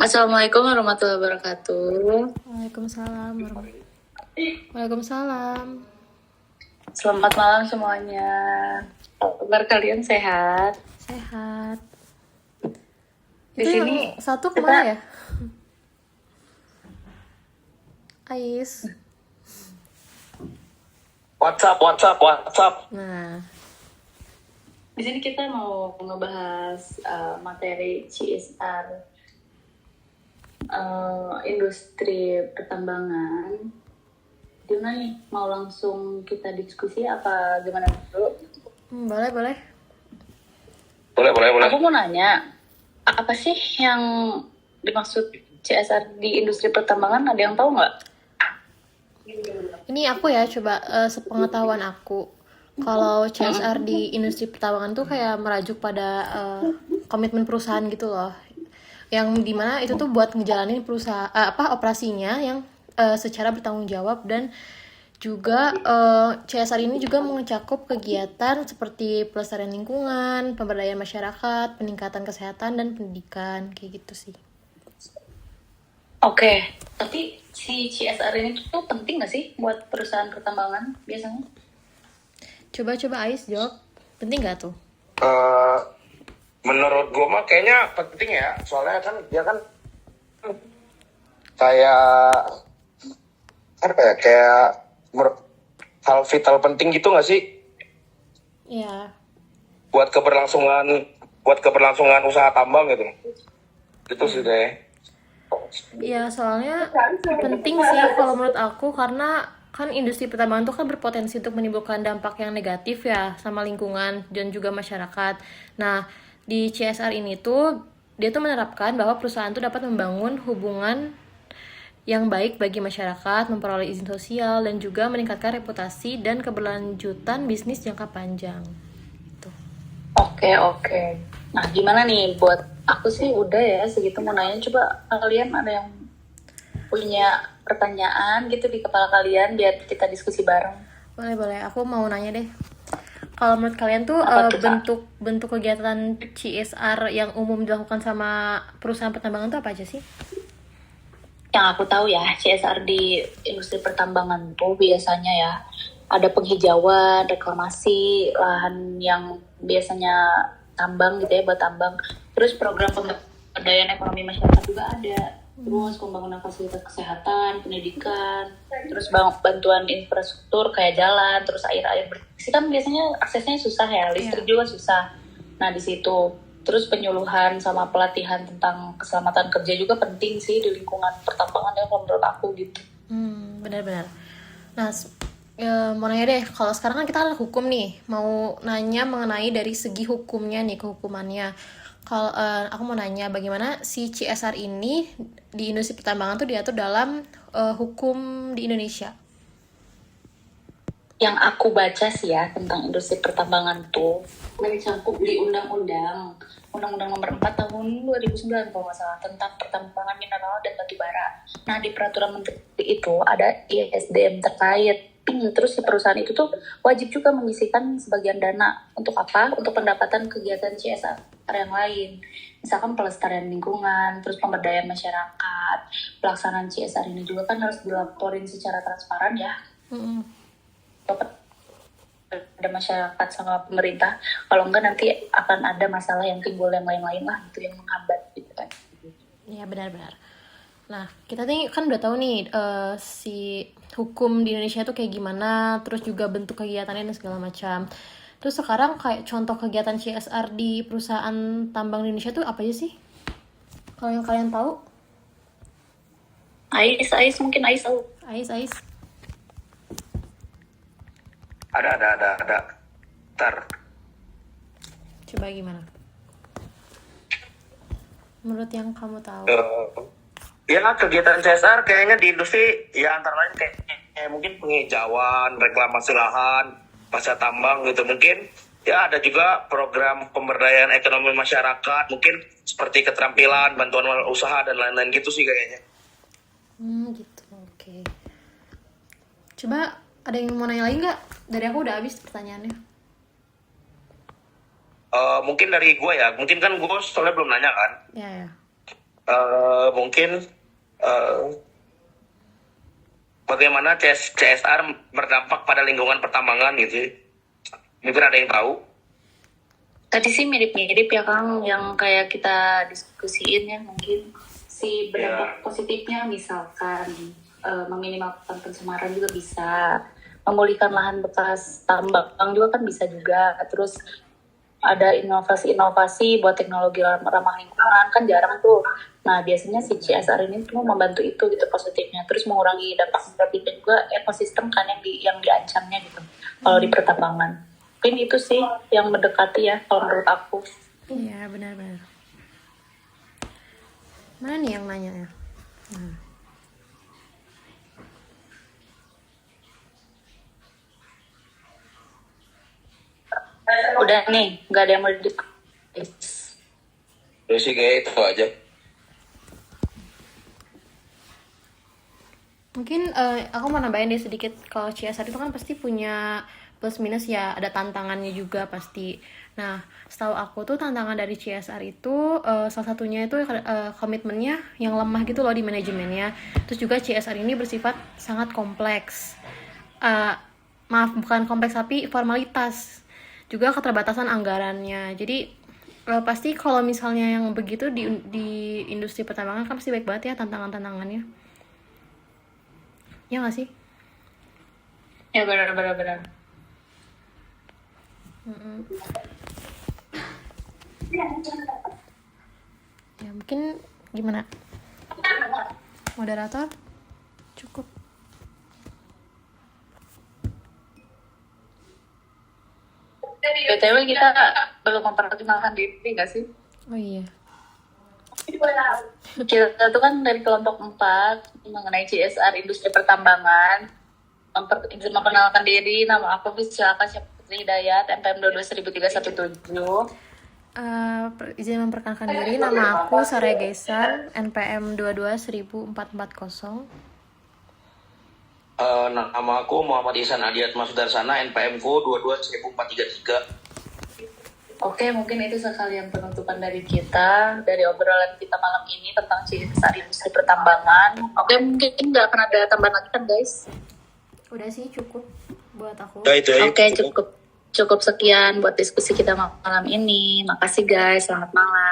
Assalamualaikum warahmatullahi wabarakatuh. Waalaikumsalam. Waalaikumsalam. Selamat malam semuanya. Kabar kalian sehat? Sehat. Di Itu sini yang satu kita kemana ya? Ais. WhatsApp. Nah, di sini kita mau ngebahas materi CSR industri pertambangan. Gimana nih? Mau langsung kita diskusi apa gimana dulu? boleh. Boleh. Aku mau nanya, apa sih yang dimaksud CSR di industri pertambangan? Ada yang tahu nggak? Ini aku ya coba sepengetahuan aku. Kalau CSR di industri pertambangan tuh kayak merajuk pada komitmen perusahaan gitu loh. Yang dimana itu tuh buat ngejalanin perusahaan operasinya yang secara bertanggung jawab, dan juga CSR ini juga mencakup kegiatan seperti pelestarian lingkungan, pemberdayaan masyarakat, peningkatan kesehatan dan pendidikan, kayak gitu sih. Oke, tapi si CSR ini tuh penting nggak sih buat perusahaan pertambangan biasanya? Coba Ais jawab, penting nggak tuh? Menurut gue mah kayaknya penting ya, soalnya kan dia kan kayak hal vital penting gitu nggak sih Ya, buat keberlangsungan usaha tambang gitu. Itu sih deh. ya soalnya penting sih kalau menurut aku, karena kan industri pertambangan itu kan berpotensi untuk menimbulkan dampak yang negatif ya sama lingkungan dan juga masyarakat. Nah, di CSR ini tuh dia tuh menerapkan bahwa perusahaan tuh dapat membangun hubungan yang baik bagi masyarakat, memperoleh izin sosial, dan juga meningkatkan reputasi dan keberlanjutan bisnis jangka panjang. Tuh. Oke. Nah, gimana nih buat aku sih udah ya segitu mau nanya. Coba kalian ada yang punya pertanyaan gitu di kepala kalian biar kita diskusi bareng. Boleh. Aku mau nanya deh. Kalau menurut kalian tuh bentuk kegiatan CSR yang umum dilakukan sama perusahaan pertambangan tuh apa aja sih? Yang aku tahu ya, CSR di industri pertambangan tuh biasanya ya ada penghijauan, reklamasi lahan yang biasanya tambang gitu ya, buat tambang. Terus program pemberdayaan ekonomi masyarakat juga ada. Terus pembangunan fasilitas kesehatan, pendidikan, terus bantuan infrastruktur kayak jalan, terus air bersih kan biasanya aksesnya susah ya, listrik juga susah. Nah di situ terus penyuluhan sama pelatihan tentang keselamatan kerja juga penting sih di lingkungan pertambangan ya, kalau menurut aku gitu. Benar-benar. Nah, mau nanya deh, kalau sekarang kan kita ada hukum nih, mau nanya mengenai dari segi hukumnya nih, kehukumannya. Kalau aku mau nanya bagaimana si CSR ini di industri pertambangan tuh diatur dalam hukum di Indonesia. Yang aku baca sih ya tentang industri pertambangan tuh mencakup di Undang-Undang Nomor 4 Tahun 2009 kalau nggak salah, tentang pertambangan mineral dan batu bara. Nah di peraturan menteri itu ada ISDM terkait. Terus si perusahaan itu tuh wajib juga menyisihkan sebagian dana untuk apa? Untuk pendapatan kegiatan CSR yang lain. Misalkan pelestarian lingkungan, terus pemberdayaan masyarakat. Pelaksanaan CSR ini juga kan harus dilaporin secara transparan ya. Ada masyarakat sama pemerintah, kalau enggak nanti akan ada masalah yang timbul yang lain-lain lah itu yang menghambat gitu kan. Iya benar-benar. Nah kita nih kan udah tahu nih si hukum di Indonesia tuh kayak gimana, terus juga bentuk kegiatannya dan segala macam. Terus sekarang kayak contoh kegiatan CSR di perusahaan tambang di Indonesia tuh apa aja sih? Kalau yang kalian tahu? Ais mungkin Ais tahu. Ais. Ada. Ntar. Coba gimana? Menurut yang kamu tahu? Ya kegiatan CSR kayaknya di industri ya antara lain kayak mungkin penghijauan, reklamasi lahan, pasca tambang gitu. Mungkin ya ada juga program pemberdayaan ekonomi masyarakat, mungkin seperti keterampilan, bantuan usaha dan lain-lain gitu sih kayaknya. Gitu, oke. Coba ada yang mau nanya lagi nggak? Dari aku udah habis pertanyaannya. Mungkin dari gue ya, mungkin kan gue soalnya belum nanya kan. Ya. mungkin eh, bagaimana CSR berdampak pada lingkungan pertambangan gitu. Mungkin ada yang tahu? Tadi sih mirip-mirip ya Kang, yang kayak kita diskusiin ya, mungkin si berdampak positifnya misalkan meminimalkan pencemaran juga bisa, memulihkan lahan bekas tambang juga kan bisa juga, terus ada inovasi-inovasi buat teknologi ramah lingkungan kan jarang tuh. Nah biasanya si CSR ini tuh membantu itu gitu positifnya, terus mengurangi dampak negatifnya juga ekosistem kan yang diancamnya gitu kalau di pertambangan. Mungkin itu sih yang mendekati ya kalau menurut aku. Iya, benar-benar. Mana nih yang nanya ya? Udah nih, nggak ada yang mau diskusi. Terus sih kayak itu aja. Mungkin aku mau nambahin deh sedikit, kalau CSR itu kan pasti punya plus minus ya, ada tantangannya juga pasti. Nah, setahu aku tuh tantangan dari CSR itu salah satunya itu komitmennya yang lemah gitu loh di manajemennya. Terus juga CSR ini bersifat sangat kompleks. Maaf, bukan kompleks tapi formalitas. Juga keterbatasan anggarannya. Jadi pasti kalau misalnya yang begitu di industri pertambangan kan pasti baik banget ya tantangan-tantangannya. Ya nggak sih? Ya benar. Ya mungkin gimana? Moderator? Cukup. BTW kita belum memperkenalkan diri nggak sih? Oh iya. Kita tuh kan dari kelompok 4 mengenai CSR industri pertambangan. Izin memperkenalkan diri, nama aku silakan Syafri Hidayat, NPM 2213117. Izin memperkenalkan diri, nama aku Sarah Gesan, NPM 221440. Nama aku Muhammad Ihsan Adiat Masudarsana, NPM ku 221433. Oke, mungkin itu sekalian penutupan dari kita, dari obrolan kita malam ini tentang CSR industri pertambangan. Oke, mungkin nggak akan ada tambahan lagi kan guys? Udah sih cukup buat aku. Nah, itu aja. Oke, cukup sekian buat diskusi kita malam ini. Makasih guys, selamat malam.